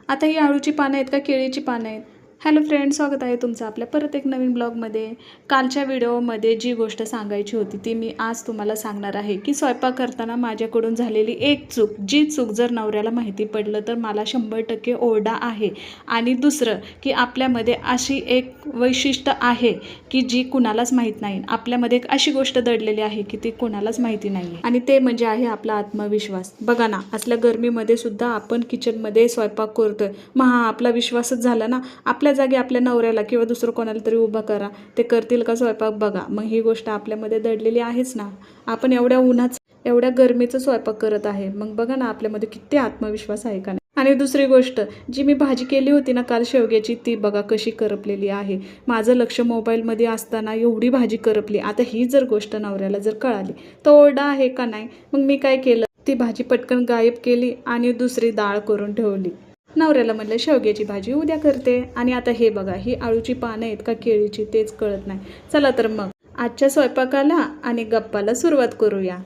आता ही आळूची पानं आहेत का केळीची पानं आहेत? हॅलो फ्रेंड्स, स्वागत आहे तुमचं आपल्या परत एक नवीन ब्लॉगमध्ये. कालच्या व्हिडिओमध्ये जी गोष्ट सांगायची होती ती मी आज तुम्हाला सांगणार आहे की स्वयंपाक करताना माझ्याकडून झालेली एक चूक, जी चूक जर नवऱ्याला माहिती पडलं तर मला 100% ओरडा आहे. आणि दुसरं की आपल्यामध्ये अशी एक वैशिष्ट्य आहे की जी कुणालाच माहीत नाही. आपल्यामध्ये एक अशी गोष्ट दडलेली आहे की ती कुणालाच माहिती नाही आणि ते म्हणजे आहे आपला आत्मविश्वास. बघा ना, असल्या गरमीमध्ये सुद्धा आपण किचनमध्ये स्वयंपाक करतोय, मग हा आपला विश्वासच झाला ना. आपल्या जागी आपल्या नवऱ्याला किंवा दुसरं कोणाला तरी उभा करा, ते करतील का स्वयंपाक बघा. मग ही गोष्ट आपल्यामध्ये दडलेली आहेच ना. आपण एवढ्या उन्हाच एवढ्या गरमीचं स्वयंपाक करत आहे, मग बघा ना आपल्यामध्ये किती आत्मविश्वास आहे का नाही. आणि दुसरी गोष्ट, जी मी भाजी केली होती ना काल शेवग्याची, ती बघा कशी करपलेली आहे. माझं लक्ष मोबाईलमध्ये असताना एवढी भाजी करपली. आता ही जर गोष्ट नवऱ्याला जर कळाली तर ओरडा आहे का नाही. मग मी काय केलं, ती भाजी पटकन गायब केली आणि दुसरी डाळ करून ठेवली. नवऱ्याला म्हणलं शेवग्याची भाजी उद्या करते. आणि आता हे बघा, ही आळूची पानं आहेत का केळीची तेच कळत नाही. चला तर मग आजच्या स्वयंपाकाला आणि गप्पाला सुरुवात करूया.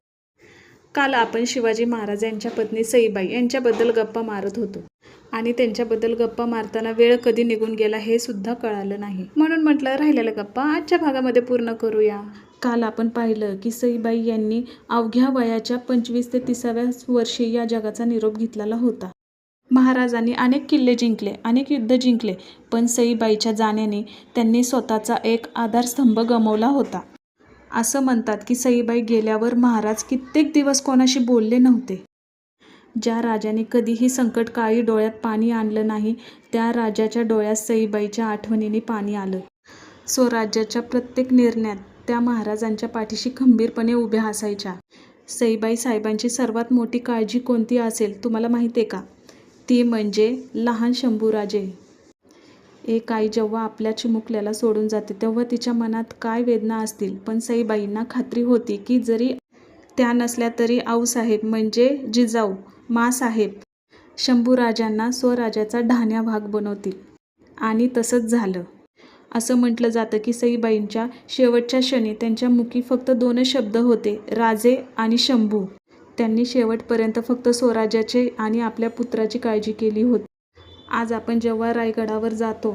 काल आपण शिवाजी महाराज यांच्या पत्नी सईबाई यांच्याबद्दल गप्पा मारत होतो आणि त्यांच्याबद्दल गप्पा मारताना वेळ कधी निघून गेला हे सुद्धा कळालं नाही. म्हणून म्हटलं राहिलेल्या गप्पा आजच्या भागामध्ये पूर्ण करूया. काल आपण पाहिलं की सईबाई यांनी अवघ्या वयाच्या 25 ते 30व्या वर्षी या जगाचा निरोप घेतलेला होता. महाराजांनी अनेक किल्ले जिंकले, अनेक युद्ध जिंकले, पण सईबाईच्या जाण्याने त्यांनी स्वतःचा एक आधारस्तंभ गमावला होता. असं म्हणतात की सईबाई गेल्यावर महाराज कित्येक दिवस कोणाशी बोलले नव्हते. ज्या राजाने कधीही संकटकाळी डोळ्यात पाणी आणलं नाही, त्या राजाच्या डोळ्यात सईबाईच्या आठवणीने पाणी आलं. स्वराज्याच्या प्रत्येक निर्णयात त्या महाराजांच्या पाठीशी खंबीरपणे उभ्या असायच्या. सईबाई साहेबांची सर्वात मोठी काळजी कोणती असेल तुम्हाला माहिती आहे का? ती म्हणजे लहान शंभूराजे. एक आई जेव्हा आपल्या चिमुकल्याला सोडून जाते तेव्हा तिच्या मनात काय वेदना असतील, पण सईबाईंना खात्री होती की जरी त्या नसल्या तरी आऊसाहेब म्हणजे जिजाऊ माँसाहेब शंभूराजांना स्वराज्याचा ढाण्या भाग बनवतील. आणि तसंच झालं. असं म्हटलं जातं की सईबाईंच्या शेवटच्या क्षणी त्यांच्या मुखी फक्त 2च शब्द होते, राजे आणि शंभू. त्यांनी शेवटपर्यंत फक्त स्वराज्याचे आणि आपल्या पुत्राची काळजी केली होती. आज आपण जेव्हा रायगडावर जातो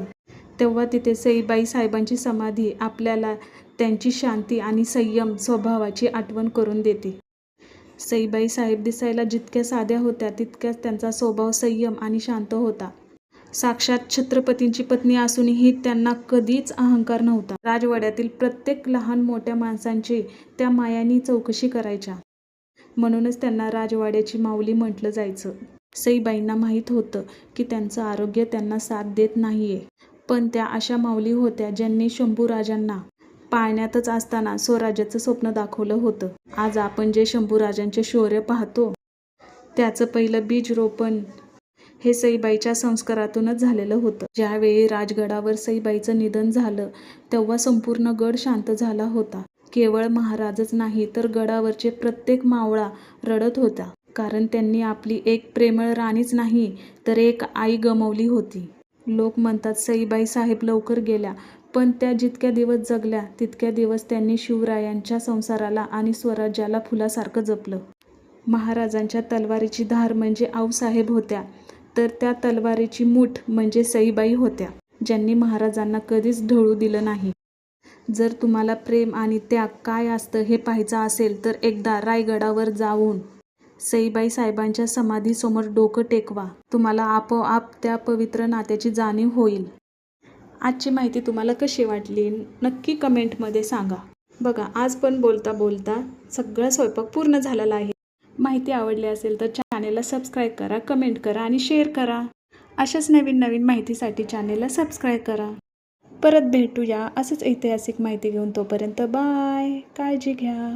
तेव्हा तिथे सईबाई साहेबांची समाधी आपल्याला त्यांची शांती आणि संयम स्वभावाची आठवण करून देते. सईबाई साहेब दिसायला जितक्या साध्या होत्या तितक्याच त्यांचा स्वभाव संयम आणि शांत होता. साक्षात छत्रपतींची पत्नी असूनही त्यांना कधीच अहंकार नव्हता. राजवाड्यातील प्रत्येक लहान मोठ्या माणसांची त्या मायांनी चौकशी करायच्या, म्हणूनच त्यांना राजवाड्याची माऊली म्हटलं जायचं. सईबाईंना माहीत होतं की त्यांचं आरोग्य त्यांना साथ देत नाहीये, पण त्या अशा माऊली होत्या ज्यांनी शंभूराजांना पाळण्यातच असताना स्वराज्याचं स्वप्न दाखवलं होतं. आज आपण जे शंभूराजांचे शौर्य पाहतो त्याचं पहिलं बीज रोपण हे सईबाईच्या संस्कारातूनच झालेलं होतं. ज्यावेळी राजगडावर सईबाईचं निधन झालं तेव्हा संपूर्ण गड शांत झाला होता. केवळ महाराजच नाही तर गडावरचे प्रत्येक मावळा रडत होता, कारण त्यांनी आपली एक प्रेमळ राणीच नाही तर एक आई गमावली होती. लोक म्हणतात सईबाई साहेब लवकर गेल्या, पण त्या जितक्या दिवस जगल्या तितक्या दिवस त्यांनी शिवरायांच्या संसाराला आणि स्वराज्याला फुलासारखं जपलं. महाराजांच्या तलवारीची धार म्हणजे आऊसाहेब होत्या, तर त्या तलवारीची मूठ म्हणजे सईबाई होत्या, ज्यांनी महाराजांना कधीच ढळू दिलं नाही. जर तुम्हाला प्रेम आणि त्याग काय असतं हे पाहायचं असेल तर एकदा रायगडावर जाऊन सईबाई साहेबांच्या समाधीसमोर डोकं टेकवा. तुम्हाला आपोआप त्या पवित्र नात्याची जाणीव होईल. आजची माहिती तुम्हाला कशी वाटली नक्की कमेंटमध्ये सांगा. बघा, आज पण बोलता बोलता सगळा स्वयंपाक पूर्ण झालेला आहे. माहिती आवडली असेल तर चॅनेलला सबस्क्राईब करा, कमेंट करा आणि शेअर करा. अशाच नवीन नवीन माहितीसाठी चॅनेलला सबस्क्राईब करा. परत भेटूया असंच ऐतिहासिक माहिती घेऊन. तोपर्यंत बाय, काळजी घ्या.